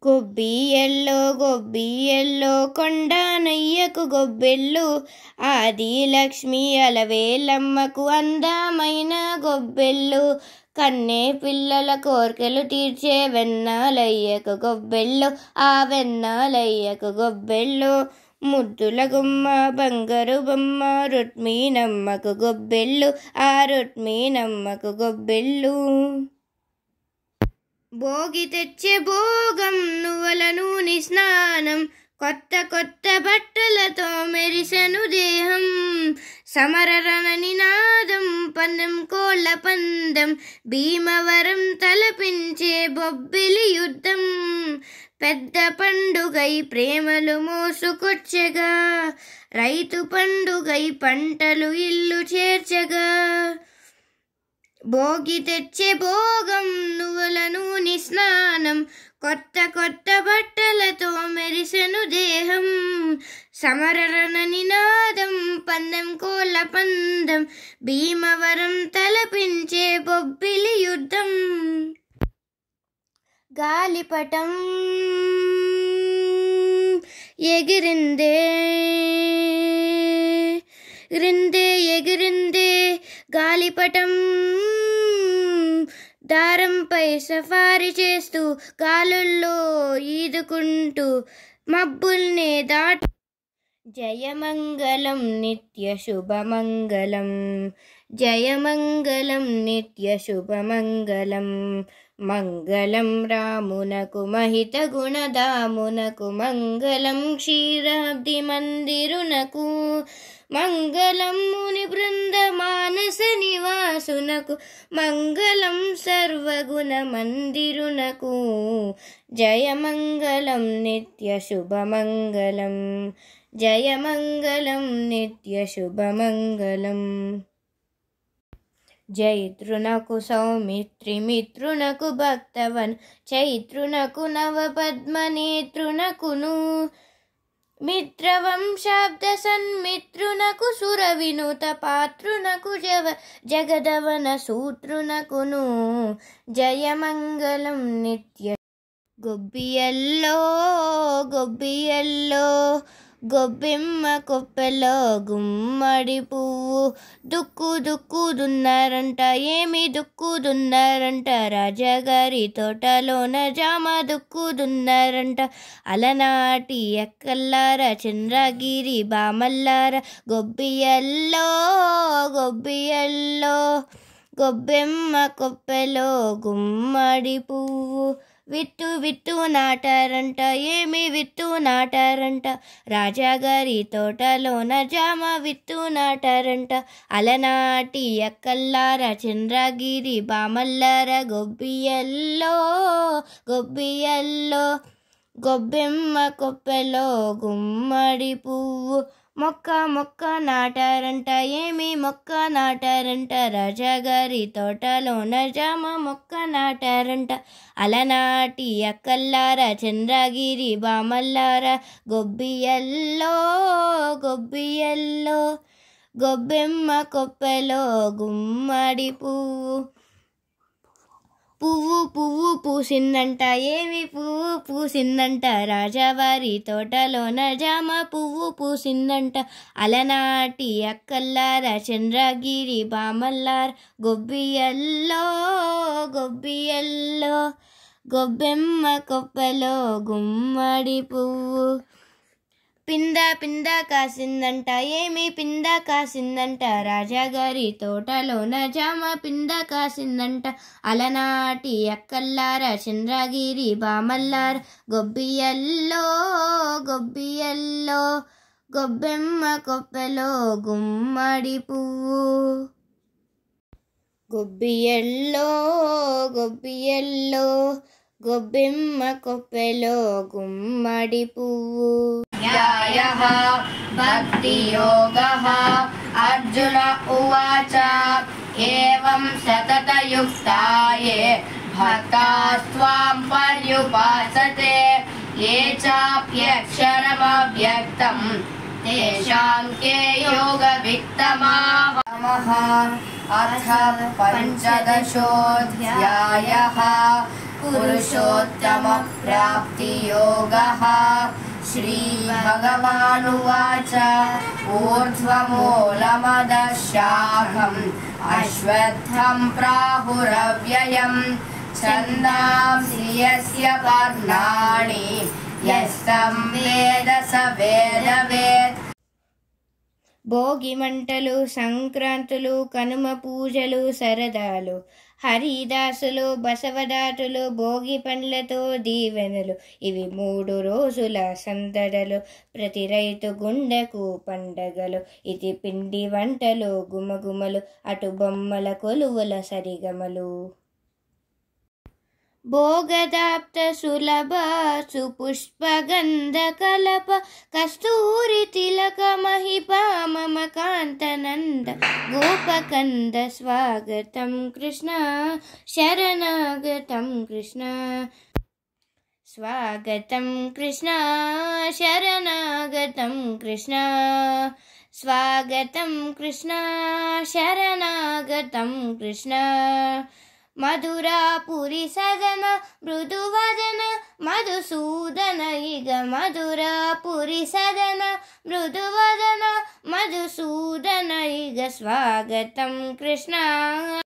గొబ్బియల్లో కొండానయ్యకు గొబ్బెళ్ళు, ఆది లక్ష్మి అలవేలమ్మకు అందమైన గొబ్బెళ్ళు, కన్నే పిల్లల కోర్కెలు తీర్చే వెన్నాలయ్యకు గొబ్బెళ్ళు, ఆ వెన్నాలయ్యకు గొబ్బెళ్ళు. ముద్దుల గుమ్మ బంగారు బొమ్మ రుక్మిణమ్మకు గొబ్బెళ్ళు, ఆ రుక్మిణమ్మకు గొబ్బెళ్ళు. భోగి తెచ్చే భోగం నువ్వుల నూనె స్నానం, కొత్త కొత్త బట్టలతో మెరిసెను దేహం, సమరరణ నినాదం పందెం కోళ్ళ పందెం, భీమవరం తలపించే బొబ్బిలి యుద్ధం, పెద్ద పండుగై ప్రేమలు మోసుకొచ్చగా, రైతు పండుగై పంటలు ఇల్లు చేర్చగా. భోగి తెచ్చే భోగం నువ్వుల నూనె స్నానం, కొత్త కొత్త బట్టలతో మెరిసెను దేహం, సమరరణ నినాదం పందెం కోళ్ళ పందెం, భీమవరం తలపించే బొబ్బిలి యుద్ధం. గాలిపటం ఎగిరిందే ఎగిరిందే గాలిపటం, దారంపై సఫారీ చేస్తూ గాలుల్లో ఈదుకుంటూ మబ్బుల్నే దాటి. జయమంగళం నిత్య శుభమంగళం, జయమంగళం నిత్య శుభమంగళం, మంగళం రామునకు మహిత గుణదామునకు, మంగళం క్షీరాబ్ది మందిరునకు, మంగళం ముని బృంద మానస నివాసునకు, మంగళం సర్వగుణ మందిరునకు. జయమంగళం నిత్య శుభమంగళం, జయమంగళం నిత్య శుభమంగళం. జైత్రునకు సౌమిత్రి మిత్రునకు భక్తవన్, చైత్రునకు నవపద్మనేత్రునకును, మిత్రవంశాబ్ద సన్మిత్రునకు సుర వినుత పాత్రునకు జగదవన సూత్రునకును. జయమంగళం నిత్య. గొబ్బియల్లో గొబ్బెమ్మ కొప్పెలో గుమ్మడి పువ్వు, దుక్కు దున్నారంట, ఏమి దున్నారంట, రాజాగారి తోటలోన జామ దున్నారంట, అలనాటి ఎక్కల్లార చంద్రగిరి బామల్లార. గొబ్బియల్లో గొబ్బెమ్మ కొప్పెలో గుమ్మడి పువ్వు, విత్తు నాటారంట, ఏమి విత్తు నాటారంట, రాజాగారి తోటలోన జామ విత్తు నాటారంట, అలనాటి ఎక్కల్లార చంద్రగిరి బామల్లార. గొబ్బియల్లో గొబ్బెమ్మ కొప్పెలో గుమ్మడి పువ్వు, మొక్క నాటారంట, ఏమి మొక్క నాటారంట, రాజాగారి తోటలోన జామ మొక్క నాటారంట, అలనాటి అక్కల్లార చంద్రగిరి బామల్లార. గొబ్బియల్లో గొబ్బెమ్మ కొప్పెలో గుమ్మడి పువ్వు, పువ్వు పూసిందంట, ఏమి పువ్వు పూసిందంట, రాజావారి తోటలోన జామ పువ్వు పూసిందంట, అలనాటి అక్కల్లార చంద్రగిరి బామల్లార. గొబ్బియల్లో గొబ్బెమ్మ కొప్పెలో గుమ్మడి పువ్వు, పింద కాసిందంట, ఏమి పింద కాసిందంట, రాజాగారి తోటలోన జామ పింద కాసిందంట, అలనాటి అక్కల్లార చంద్రగిరి బామల్లార. గొబ్బియల్లో గొబ్బెమ్మ కొప్పెలో గుమ్మడి పువ్వు, గొబ్బియల్లో గొబ్బెమ్మ కొప్పెలో గుమ్మడి పువ్వు. న్యాయః భక్తియోగః అర్జున ఉవాచ ఏవం సతతయుక్తాయే భక్తాస్త్వాం పర్యుపాసతే ఏ చాప్యక్షరమవ్యక్తం తేషాం కే యోగవిత్తమాః. అథ పంచదశోऽధ్యాయః पुरुषोत्तमप्राप्तियोगः श्रीभगवानुवाच ऊर्ध्वमूलमदः शाखम् अश्वत्थं प्राहुरव्ययम् छन्दांसि यस्य पर्णानि यस्तं वेद स वेदवेत्। భోగి మంటలు, సంక్రాంతులు, కనుమ పూజలు, సరదాలు, హరిదాసులు, బసవదాటులు, భోగి పండ్లతో దీవెనలు, ఇవి 3 రోజుల సందడలు, ప్రతి రైతు గుండెకు పండగలు, ఇది పిండి వంటలు గుమగుమలు, అటు బొమ్మల కొలువుల సరిగమలు. భోగదాప్త సులభ సుపుష్పగంధ కలప కస్తూరి తిలక మహిపా మమ కాంతనంద గోపకంద స్వాగతం కృష్ణ శరణాగతం కృష్ణ స్వాగతం కృష్ణ శరణాగతం కృష్ణ స్వాగతం కృష్ణ శరణాగతం కృష్ణ. మధురాపురి సదన మృదువదన మధుసూదన ఇగ మధురాపురి సదన మృదువదన మధుసూదన ఇగ స్వాగతం కృష్ణ.